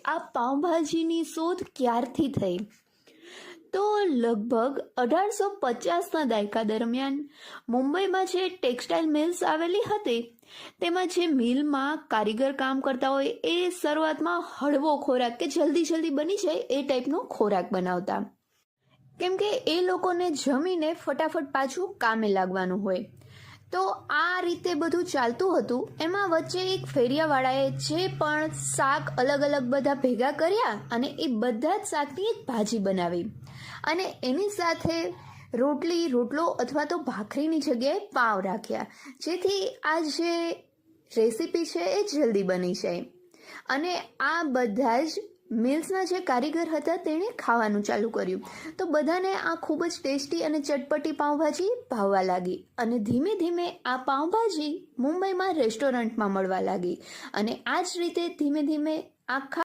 આ પાઉંભાજીની શોધ ક્યારથી થઈ? તો લગભગ 1850ના દાયકા દરમિયાન મુંબઈમાં જે ટેક્સટાઇલ મિલ્સ આવેલી હતી તેમાં જે મિલમાં કારીગર કામ કરતા હોય એ શરૂઆતમાં હળવો ખોરાક કે જલ્દી બની જાય એ ટાઈપનો ખોરાક બનાવતા, કેમ કે એ લોકોને જમીને ફટાફટ પાછું કામે લાગવાનું હોય. તો આ રીતે બધું ચાલતું હતું. એમાં વચ્ચે એક ફેરિયાવાળાએ જે પણ શાક અલગ બધા ભેગા કર્યા અને એ બધા જ શાકની એક ભાજી બનાવી અને એની સાથે રોટલો અથવા તો ભાખરીની જગ્યાએ પાવ રાખ્યા, જેથી આ જે રેસીપી છે એ જલ્દી બની જાય. અને આ બધા જ મિલ્સના જે કારીગર હતા તેણે ખાવાનું ચાલુ કર્યું. તો બધાને આ ખૂબ જ ટેસ્ટી અને ચટપટી પાઉંભાજી ભાવવા લાગી અને ધીમે આ પાઉંભાજી મુંબઈમાં રેસ્ટોરન્ટમાં મળવા લાગી અને આ જ રીતે ધીમે આખા